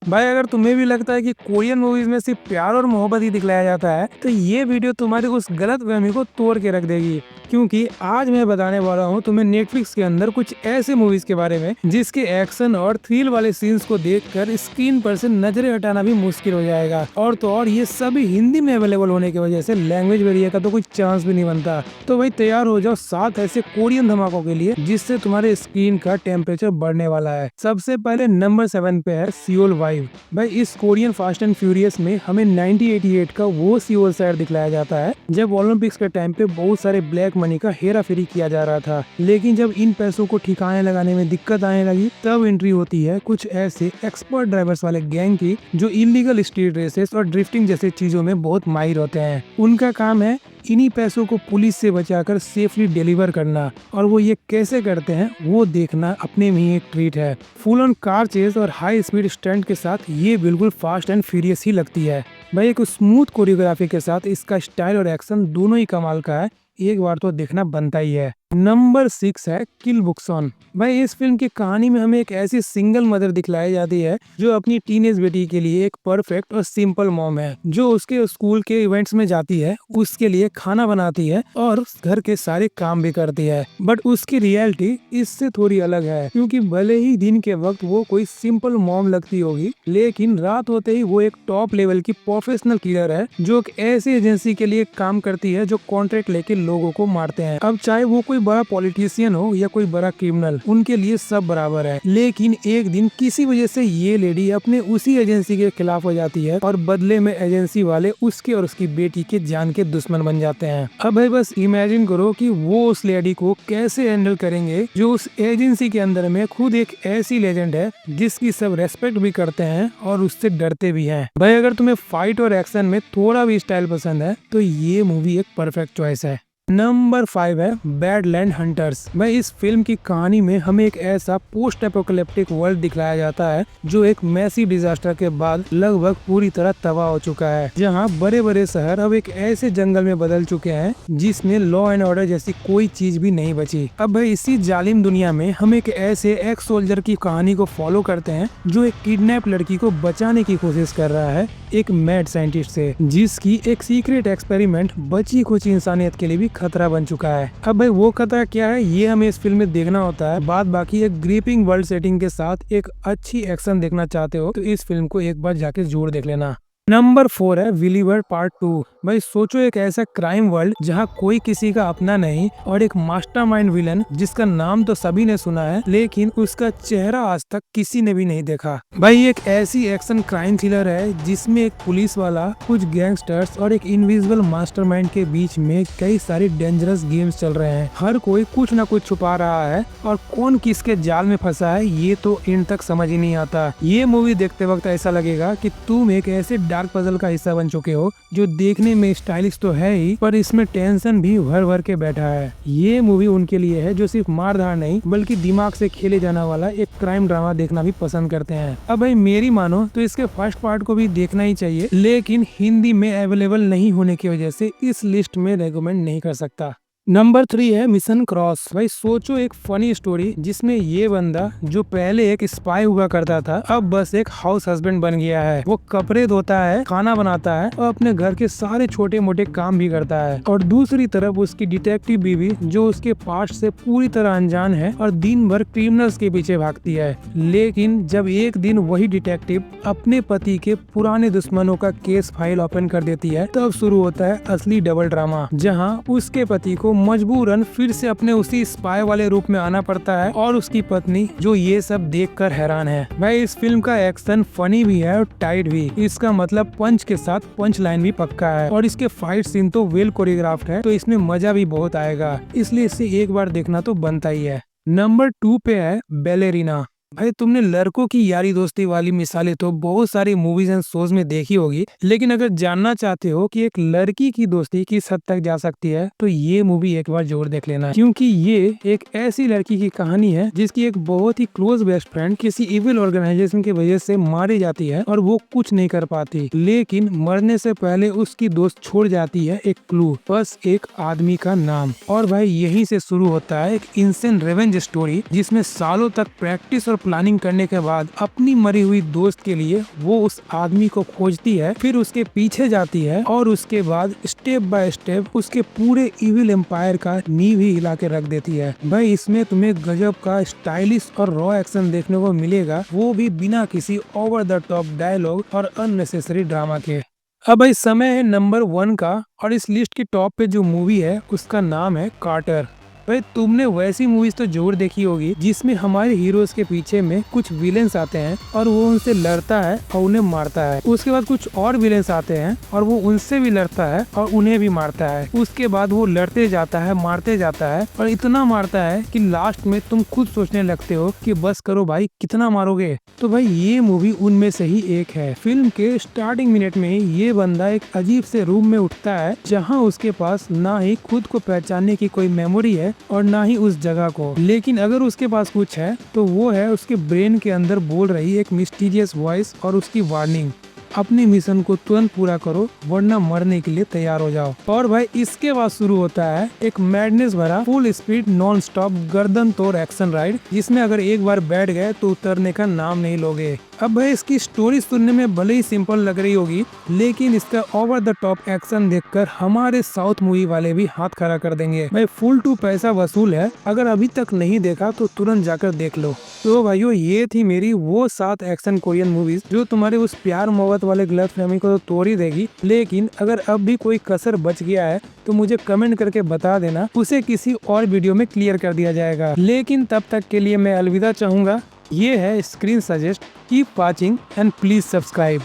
भाई अगर तुम्हें भी लगता है कि कोरियन मूवीज में सिर्फ प्यार और मोहब्बत ही दिखलाया जाता है तो ये वीडियो तुम्हारी उस गलत फहमी को तोड़ के रख देगी। क्योंकि आज मैं बताने वाला हूँ तुम्हें नेटफ्लिक्स के अंदर कुछ ऐसे मूवीज के बारे में जिसके एक्शन और थ्रिल वाले सीन्स को देखकर स्क्रीन पर से नजरें हटाना भी मुश्किल हो जाएगा। और तो और ये सभी हिंदी में अवेलेबल होने की वजह से लैंग्वेज बैरियर का तो कोई चांस भी नहीं बनता। तो भाई तैयार हो जाओ 7 ऐसे कोरियन धमाकों के लिए जिससे तुम्हारे स्क्रीन का टेम्परेचर बढ़ने वाला है। सबसे पहले नंबर 7 पे है सियोल वाइव। भाई इस कोरियन फास्ट एंड फ्यूरियस में हमें 1988 का वो सियोल शहर दिखलाया जाता है जब ओलंपिक्स के टाइम पे बहुत सारे ब्लैक मनी का हेरा फेरी किया जा रहा था। लेकिन जब इन पैसों को ठिकाने लगाने में दिक्कत आने लगी तब एंट्री होती है कुछ ऐसे एक्सपर्ट ड्राइवर्स वाले गैंग की जो इलीगल स्ट्रीट रेसेस और ड्रिफ्टिंग जैसे चीजों में बहुत माहिर होते हैं। उनका काम है इन्हीं पैसों को पुलिस से बचाकर सेफली डिलीवर करना, और वो ये कैसे करते हैं वो देखना अपने में ही एक ट्रीट है। फुल ऑन कार चेज और हाई स्पीड स्टंट के साथ ये बिल्कुल फास्ट एंड फ्यूरियस ही लगती है। भाई एक स्मूथ कोरियोग्राफी के साथ इसका स्टाइल और एक्शन दोनों ही कमाल का है, एक बार तो देखना बनता ही है। नंबर 6 है किल बुक्सॉन। भाई इस फिल्म की कहानी में हमें एक ऐसी सिंगल मदर दिखलाई जाती है जो अपनी टीनेज बेटी के लिए एक परफेक्ट और सिंपल मॉम है, जो उसके स्कूल के इवेंट्स में जाती है, उसके लिए खाना बनाती है और घर के सारे काम भी करती है। बट उसकी रियलिटी इससे थोड़ी अलग है, क्योंकि भले ही दिन के वक्त वो कोई सिंपल मॉम लगती होगी, लेकिन रात होते ही वो एक टॉप लेवल की प्रोफेशनल किलर है जो एक ऐसी एजेंसी के लिए काम करती है जो कॉन्ट्रैक्ट लेके लोगों को मारते हैं। अब चाहे वो कोई बड़ा पॉलिटिशियन हो या कोई बड़ा क्रिमिनल, उनके लिए सब बराबर है। लेकिन एक दिन किसी वजह से ये लेडी अपने उसी एजेंसी के खिलाफ हो जाती है और बदले में एजेंसी वाले उसके और उसकी बेटी के जान के दुश्मन बन जाते हैं। अब भाई बस इमेजिन करो कि वो उस लेडी को कैसे हैंडल करेंगे जो उस एजेंसी के अंदर में खुद एक ऐसी लेजेंड है जिसकी सब रेस्पेक्ट भी करते हैं और उससे डरते भी हैं। भाई अगर तुम्हें फाइट और एक्शन में थोड़ा भी स्टाइल पसंद है तो ये मूवी एक परफेक्ट चॉइस है। नंबर 5 है बैडलैंड हंटर्स। भाई इस फिल्म की कहानी में हमें एक ऐसा पोस्ट एपोकलिप्टिक वर्ल्ड दिखलाया जाता है जो एक मैसिव डिजास्टर के बाद लगभग पूरी तरह तबाह हो चुका है, जहां बड़े बड़े शहर अब एक ऐसे जंगल में बदल चुके हैं जिसमें लॉ एंड ऑर्डर जैसी कोई चीज भी नहीं बची। अब भाई इसी जालिम दुनिया में हम एक ऐसे एक्स सोल्जर की कहानी को फॉलो करते हैं जो एक किडनैप लड़की को बचाने की कोशिश कर रहा है एक मैड साइंटिस्ट से, जिसकी एक सीक्रेट एक्सपेरिमेंट बची कुछ इंसानियत के लिए भी खतरा बन चुका है। अब भाई वो खतरा क्या है ये हमें इस फिल्म में देखना होता है। बाद बाकी एक ग्रिपिंग वर्ल्ड सेटिंग के साथ एक अच्छी एक्शन देखना चाहते हो तो इस फिल्म को एक बार जाके जरूर देख लेना। नंबर 4 है विलीवर पार्ट 2। भाई सोचो एक ऐसा क्राइम वर्ल्ड जहां कोई किसी का अपना नहीं और एक मास्टरमाइंड विलन जिसका नाम तो सभी ने सुना है लेकिन उसका चेहरा आज तक किसी ने भी नहीं देखा। भाई एक ऐसी एक्शन क्राइम थ्रिलर है जिसमें एक पुलिस वाला, कुछ गैंगस्टर्स और एक इनविजिबल मास्टरमाइंड के बीच में कई सारी डेंजरस गेम्स चल रहे हैं। हर कोई कुछ न कुछ छुपा रहा है और कौन किसके जाल में फंसा है ये तो इन तक समझ ही नहीं आता। ये मूवी देखते वक्त ऐसा लगेगा कि तुम एक ऐसे डार्क पजल का हिस्सा बन चुके हो जो देखने में स्टाइलिश तो है ही पर इसमें टेंशन भी भर भर के बैठा है। ये मूवी उनके लिए है जो सिर्फ मारधार नहीं बल्कि दिमाग से खेले जाने वाला एक क्राइम ड्रामा देखना भी पसंद करते हैं। अब भाई मेरी मानो तो इसके फर्स्ट पार्ट को भी देखना ही चाहिए, लेकिन हिंदी में अवेलेबल नहीं होने की वजह से इस लिस्ट में रेकमेंड नहीं कर सकता। नंबर 3 है मिशन क्रॉस। भाई सोचो एक फनी स्टोरी जिसमें ये बंदा जो पहले एक स्पाई हुआ करता था अब बस एक हाउस हस्बैंड बन गया है। वो कपड़े धोता है, खाना बनाता है और अपने घर के सारे छोटे मोटे काम भी करता है। और दूसरी तरफ उसकी डिटेक्टिव बीवी जो उसके पास्ट से पूरी तरह अनजान है और दिन भर क्रिमिनल्स के पीछे भागती है। लेकिन जब एक दिन वही डिटेक्टिव अपने पति के पुराने दुश्मनों का केस फाइल ओपन कर देती है तब शुरू होता है असली डबल ड्रामा, जहाँ उसके पति को मजबूरन फिर से अपने उसी स्पाई वाले रूप में आना पड़ता है और उसकी पत्नी जो ये सब देखकर हैरान है। भाई इस फिल्म का एक्शन फनी भी है और टाइट भी, इसका मतलब पंच के साथ पंच लाइन भी पक्का है और इसके फाइट सीन तो वेल कोरियोग्राफ्ड है तो इसमें मजा भी बहुत आएगा, इसलिए इसे एक बार देखना तो बनता ही है। नंबर 2 पे है बैलेरिना। भाई तुमने लड़कों की यारी दोस्ती वाली मिसालें तो बहुत सारी मूवीज एंड शोज में देखी होगी, लेकिन अगर जानना चाहते हो कि एक लड़की की दोस्ती किस हद तक जा सकती है तो ये मूवी एक बार जरूर देख लेना, क्योंकि ये एक ऐसी लड़की की कहानी है जिसकी एक बहुत ही क्लोज बेस्ट फ्रेंड किसी इविल ऑर्गेनाइजेशन की वजह से मारी जाती है और वो कुछ नहीं कर पाती, लेकिन मरने से पहले उसकी दोस्त छोड़ जाती है एक क्लू, बस एक आदमी का नाम। और भाई यहीं से शुरू होता है एक इंसेंट रिवेंज स्टोरी जिसमें सालों तक प्रैक्टिस और प्लानिंग करने के बाद अपनी मरी हुई दोस्त के लिए वो उस आदमी को खोजती है, फिर उसके पीछे जाती है और उसके बाद स्टेप बाय स्टेप उसके पूरे इविल एम्पायर का नींव ही हिला के रख देती है। भाई इसमें तुम्हें गजब का स्टाइलिश और रॉ एक्शन देखने को मिलेगा, वो भी बिना किसी ओवर द टॉप डायलॉग और अननेसेसरी ड्रामा के। अब भाई समय है नंबर 1 का, और इस लिस्ट की टॉप पे जो मूवी है उसका नाम है कार्टर। भाई तुमने वैसी मूवीज तो जरूर देखी होगी जिसमें हमारे हीरोज के पीछे में कुछ विलेंस आते हैं और वो उनसे लड़ता है और उन्हें मारता है। उसके बाद कुछ और विलेंस आते हैं और वो उनसे भी लड़ता है और उन्हें भी मारता है। उसके बाद वो लड़ते जाता है, मारते जाता है और इतना मारता है कि लास्ट में तुम खुद सोचने लगते हो कि बस करो भाई, कितना मारोगे। तो भाई ये मूवी उनमें से ही एक है। फिल्म के स्टार्टिंग मिनट में ही ये बंदा एक अजीब से रूम में उठता है जहाँ उसके पास ना ही खुद को पहचानने की कोई मेमोरी है और ना ही उस जगह को, लेकिन अगर उसके पास कुछ है तो वो है उसके ब्रेन के अंदर बोल रही एक मिस्टीरियस वॉइस और उसकी वार्निंग, अपने मिशन को तुरंत पूरा करो वरना मरने के लिए तैयार हो जाओ। और भाई इसके बाद शुरू होता है एक मैडनेस भरा फुल स्पीड नॉन स्टॉप गर्दन तोड़ एक्शन राइड, जिसमें अगर एक बार बैठ गए तो उतरने का नाम नहीं लोगे। अब भाई इसकी स्टोरी सुनने में भले ही सिंपल लग रही होगी, लेकिन इसका ओवर द टॉप एक्शन देखकर हमारे साउथ मूवी वाले भी हाथ खड़ा कर देंगे। भाई फुल टू पैसा वसूल है, अगर अभी तक नहीं देखा तो तुरंत जाकर देख लो। तो भाइयों ये थी मेरी वो 7 एक्शन कोरियन मूवीज जो तुम्हारे उस प्यार मोहब्बत वाले गलतफहमी को तो तोड़ ही देगी, लेकिन अगर अब भी कोई कसर बच गया है तो मुझे कमेंट करके बता देना, उसे किसी और वीडियो में क्लियर कर दिया जाएगा। लेकिन तब तक के लिए मैं अलविदा चाहूंगा। ये है screen suggest, keep watching and please subscribe.